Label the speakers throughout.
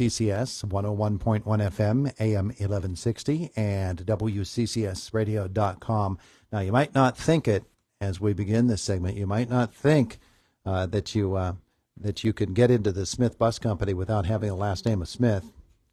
Speaker 1: WCCS 101.1 FM, AM 1160, and WCCSradio.com. Now, you might not think it as we begin this segment. You might not think that you could get into the Smith Bus Company without having a last name of Smith.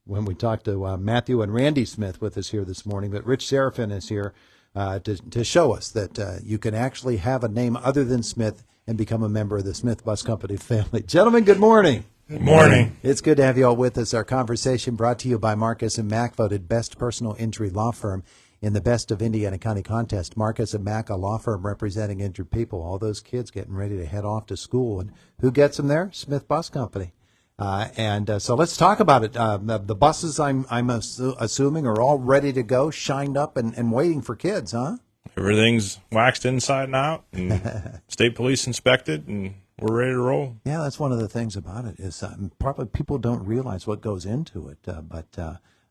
Speaker 1: When we talked to Matthew and Randy Smith with us here this morning, but Rich Serafin is here to show us that you can actually have a name other than Smith and become a member of the Smith Bus Company family. Gentlemen, good morning.
Speaker 2: Good morning.
Speaker 1: It's good to have you all with us. Our conversation brought to you by Marcus & Mack, voted best personal injury law firm in the Best of Indiana County contest. Marcus & Mack, a law firm representing injured people, all those kids getting ready to head off to school. And who gets them there? Smith Bus Company. So let's talk about it. The buses, I'm assuming, are all ready to go, shined up and waiting for kids, huh?
Speaker 2: Everything's waxed inside and out, and state police inspected, and we're ready to roll.
Speaker 1: Yeah, that's one of the things about it is probably people don't realize what goes into it. But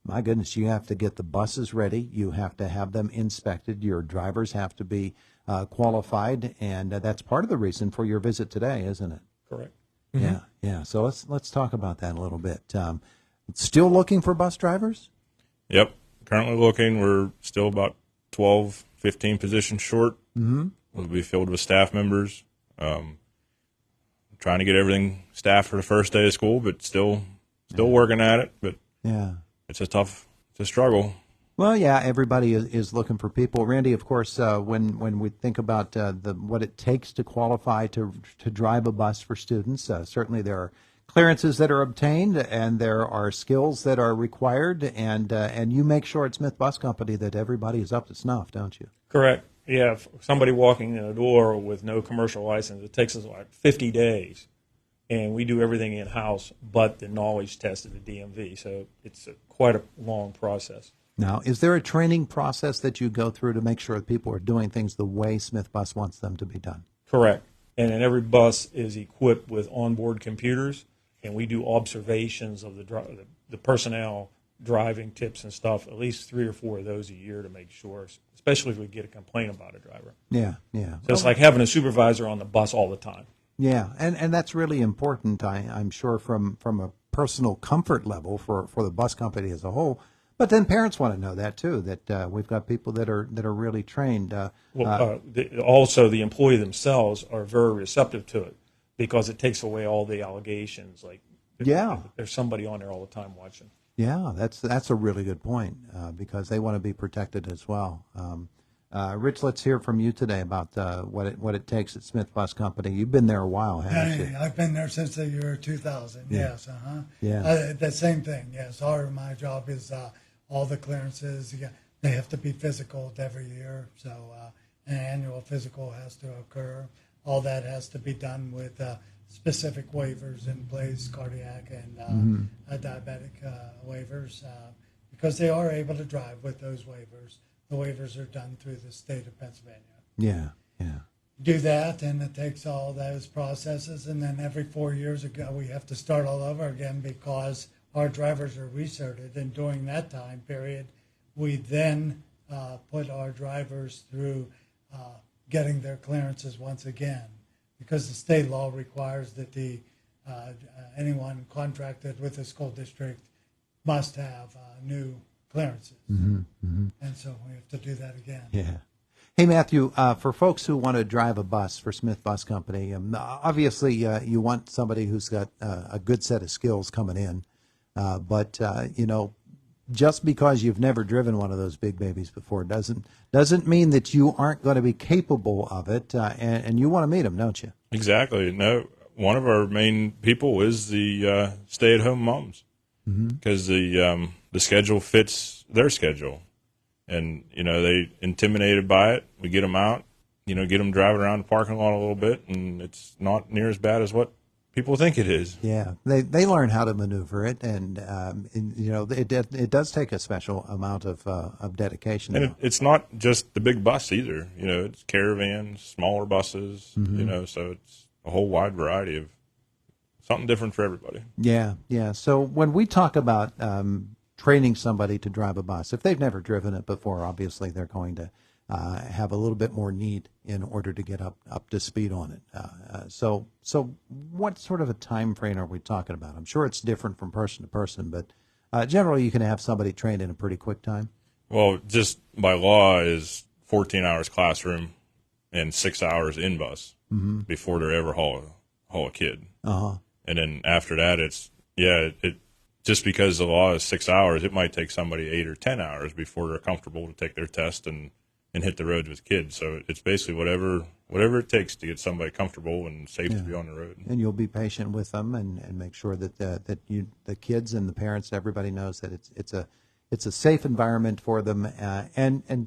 Speaker 1: my goodness, you have to get the buses ready. You have to have them inspected. Your drivers have to be qualified, and that's part of the reason for your visit today, isn't it?
Speaker 2: Correct.
Speaker 1: Mm-hmm. Yeah. So let's talk about that a little bit. Still looking for bus drivers?
Speaker 2: Yep. Currently looking. We're still about 12, 15 positions short.
Speaker 1: Mm-hmm.
Speaker 2: We'll be filled with staff members. Trying to get everything staffed for the first day of school, but still working at it. But
Speaker 1: yeah,
Speaker 2: it's a struggle.
Speaker 1: Well, yeah, everybody is looking for people. Randy, of course, when we think about what it takes to qualify to drive a bus for students, certainly there are clearances that are obtained and there are skills that are required, and you make sure at Smith Bus Company that everybody is up to snuff, don't you?
Speaker 3: Correct. Yeah, if somebody walking in the door with no commercial license, it takes us like 50 days, and we do everything in-house but the knowledge test at the DMV, so it's quite a long process.
Speaker 1: Now, is there a training process that you go through to make sure that people are doing things the way Smith Bus wants them to be done?
Speaker 3: Correct. And then every bus is equipped with onboard computers, and we do observations of the personnel, driving tips and stuff, at least 3 or 4 of those a year to make sure, especially if we get a complaint about a driver.
Speaker 1: Yeah.
Speaker 3: So it's like having a supervisor on the bus all the time.
Speaker 1: Yeah, and that's really important, I'm sure, from a personal comfort level for the bus company as a whole. But then parents want to know that too, that we've got people that are really trained.
Speaker 3: Also, the employee themselves are very receptive to it because it takes away all the allegations. Like, there's somebody on there all the time watching.
Speaker 1: Yeah, that's a really good point because they want to be protected as well. Rich, let's hear from you today about what it takes at Smith Bus Company. You've been there a while, haven't you?
Speaker 4: I've been there since the year 2000.
Speaker 1: Yeah.
Speaker 4: Yes,
Speaker 1: Yeah.
Speaker 4: The same thing. Yes, my job is all the clearances. They have to be physical every year, so an annual physical has to occur. All that has to be done with specific waivers in place, cardiac and diabetic waivers, because they are able to drive with those waivers. The waivers are done through the state of Pennsylvania.
Speaker 1: Yeah.
Speaker 4: Do that, and it takes all those processes, and then every 4 years ago we have to start all over again because our drivers are recerted, and during that time period, we then put our drivers through getting their clearances once again, because the state law requires that anyone contracted with the school district must have new clearances. And so we have to do that again.
Speaker 1: Yeah. Hey, Matthew, for folks who want to drive a bus for Smith Bus Company, obviously you want somebody who's got a good set of skills coming in. But just because you've never driven one of those big babies before doesn't mean that you aren't going to be capable of it. And you want to meet them, don't you?
Speaker 2: Exactly. No, one of our main people is the stay-at-home moms because the schedule fits their schedule. And, they intimidated by it. We get them out, get them driving around the parking lot a little bit, and it's not near as bad as what people think it is.
Speaker 1: Yeah, they learn how to maneuver it, and it does take a special amount of dedication.
Speaker 2: And it's not just the big bus either. It's caravans, smaller buses. So it's a whole wide variety of something different for everybody.
Speaker 1: Yeah. So when we talk about training somebody to drive a bus, if they've never driven it before, obviously they're going to have a little bit more need in order to get up to speed on it. So what sort of a time frame are we talking about? I'm sure it's different from person to person, but generally you can have somebody trained in a pretty quick time.
Speaker 2: Well, just by law is 14 hours classroom and 6 hours in bus before they ever haul a kid.
Speaker 1: Uh-huh.
Speaker 2: And then after that, it just because the law is 6 hours, it might take somebody 8 or 10 hours before they're comfortable to take their test and hit the roads with kids. So it's basically whatever it takes to get somebody comfortable and safe to be on the road.
Speaker 1: And you'll be patient with them and make sure that the kids and the parents, everybody knows that it's a safe environment for them. And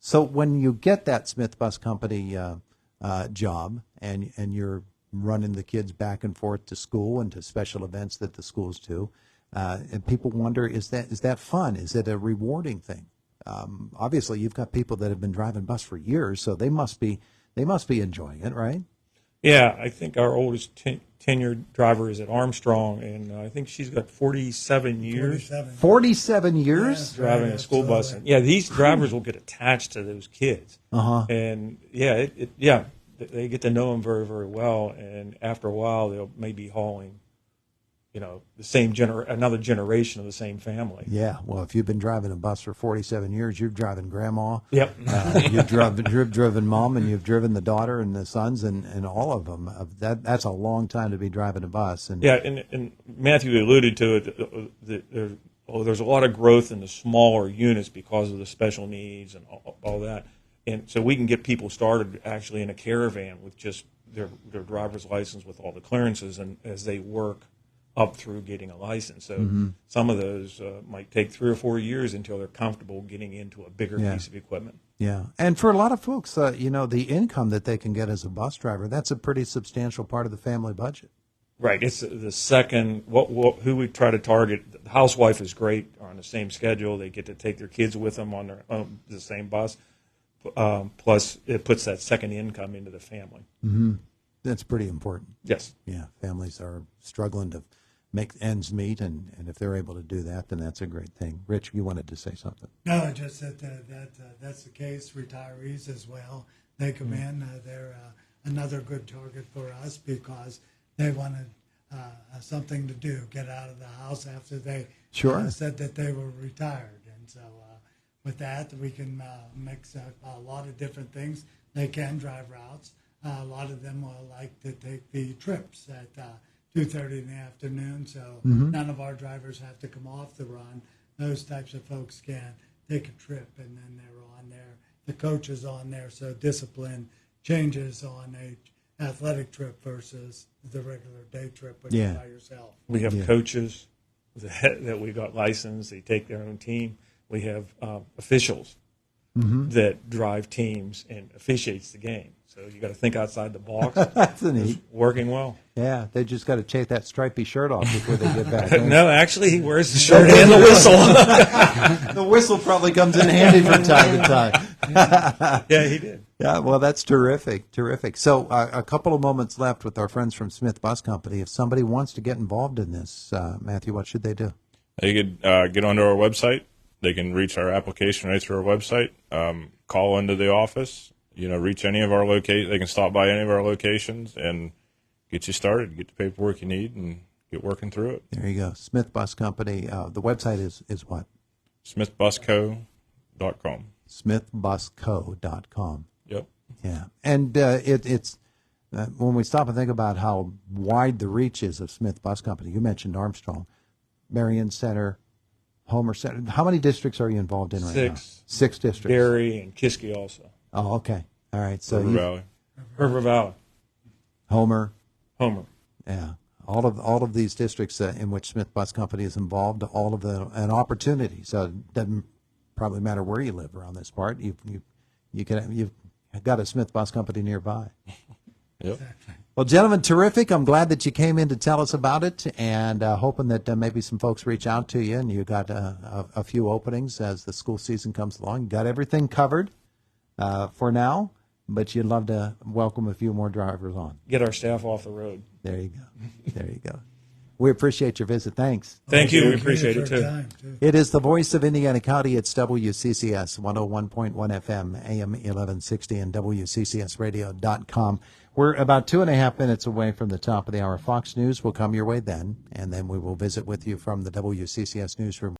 Speaker 1: so when you get that Smith Bus Company job and you're running the kids back and forth to school and to special events that the schools do, and people wonder, is that fun? Is it a rewarding thing? Obviously, you've got people that have been driving bus for years, so they must be enjoying it, right?
Speaker 3: Yeah, I think our oldest tenured driver is at Armstrong, and I think she's got 47 years
Speaker 1: 47 years?
Speaker 4: Yeah.
Speaker 3: driving
Speaker 4: Right,
Speaker 3: a school bus. And, yeah, these drivers will get attached to those kids.
Speaker 1: Uh-huh.
Speaker 3: And, they get to know them very, very well, and after a while, they'll maybe hauling, the same another generation of the same family.
Speaker 1: Yeah, well, if you've been driving a bus for 47 years, you're driving grandma.
Speaker 3: Yep.
Speaker 1: You've driven mom, and you've driven the daughter and the sons, and all of them. That's a long time to be driving a bus. And
Speaker 3: Yeah, and Matthew alluded to it. There's a lot of growth in the smaller units because of the special needs and all that. And so we can get people started actually in a caravan with just their driver's license with all the clearances, and as they work up through getting a license. So some of those might take 3 or 4 years until they're comfortable getting into a bigger piece of equipment.
Speaker 1: Yeah, and for a lot of folks, the income that they can get as a bus driver, that's a pretty substantial part of the family budget.
Speaker 3: Right. It's the second, who we try to target. The housewife is great on the same schedule. They get to take their kids with them on the same bus. Plus, it puts that second income into the family.
Speaker 1: Mm-hmm. That's pretty important.
Speaker 3: Yes.
Speaker 1: Yeah, families are struggling to make ends meet, and if they're able to do that, then that's a great thing. Rich, you wanted to say something.
Speaker 4: No, just that's the case. Retirees as well. They come in. They're another good target for us because they wanted something to do, get out of the house after they said that they were retired. And so with that, we can mix a lot of different things. They can drive routes. A lot of them like to take the trips at 2:30 in the afternoon, so none of our drivers have to come off the run. Those types of folks can take a trip, and then they're on there. The coach is on there, so discipline changes on a athletic trip versus the regular day trip when you're by yourself.
Speaker 3: We have coaches that we got licensed. They take their own team. We have officials that drive teams and officiates the game. So you got to think outside the box.
Speaker 1: That's neat.
Speaker 3: It's working well.
Speaker 1: Yeah, they just got to take that stripy shirt off before they get back.
Speaker 3: No, actually, he wears the shirt and the whistle.
Speaker 1: The whistle probably comes in handy from time to time.
Speaker 3: Yeah, he did.
Speaker 1: Yeah, well, that's terrific, terrific. So a couple of moments left with our friends from Smith Bus Company. If somebody wants to get involved in this, Matthew, what should they do?
Speaker 2: They could get onto our website. They can reach our application right through our website, call into the office, reach any of our locations. They can stop by any of our locations and get you started, get the paperwork you need, and get working through it.
Speaker 1: There you go. Smith Bus Company. The website is what?
Speaker 2: smithbusco.com.
Speaker 1: smithbusco.com.
Speaker 2: Yep.
Speaker 1: Yeah. And it's when we stop and think about how wide the reach is of Smith Bus Company, you mentioned Armstrong, Marion Center, Homer Center. How many districts are you involved in right now?
Speaker 3: 6.
Speaker 1: 6 districts.
Speaker 3: Berry and Kiski also.
Speaker 1: Oh, okay. All right. So
Speaker 3: River Valley.
Speaker 1: Homer.
Speaker 3: Yeah.
Speaker 1: All of these districts in which Smith Bus Company is involved, all of an opportunity. So it doesn't probably matter where you live around this part. You've got a Smith Bus Company nearby.
Speaker 2: Yep.
Speaker 4: Exactly.
Speaker 1: Well, gentlemen, terrific. I'm glad that you came in to tell us about it, and hoping that maybe some folks reach out to you, and you got a few openings as the school season comes along. You got everything covered for now, but you'd love to welcome a few more drivers on.
Speaker 3: Get our staff off the road.
Speaker 1: There you go. There you go. We appreciate your visit. Thanks.
Speaker 3: Thank you. We
Speaker 4: Thank you
Speaker 3: appreciate
Speaker 4: for
Speaker 3: it
Speaker 4: your
Speaker 3: too.
Speaker 4: time, too.
Speaker 1: It is the voice of Indiana County. It's WCCS 101.1 FM, AM 1160, and WCCSradio.com. We're about 2.5 minutes away from the top of the hour. Fox News will come your way then, and then we will visit with you from the WCCS newsroom.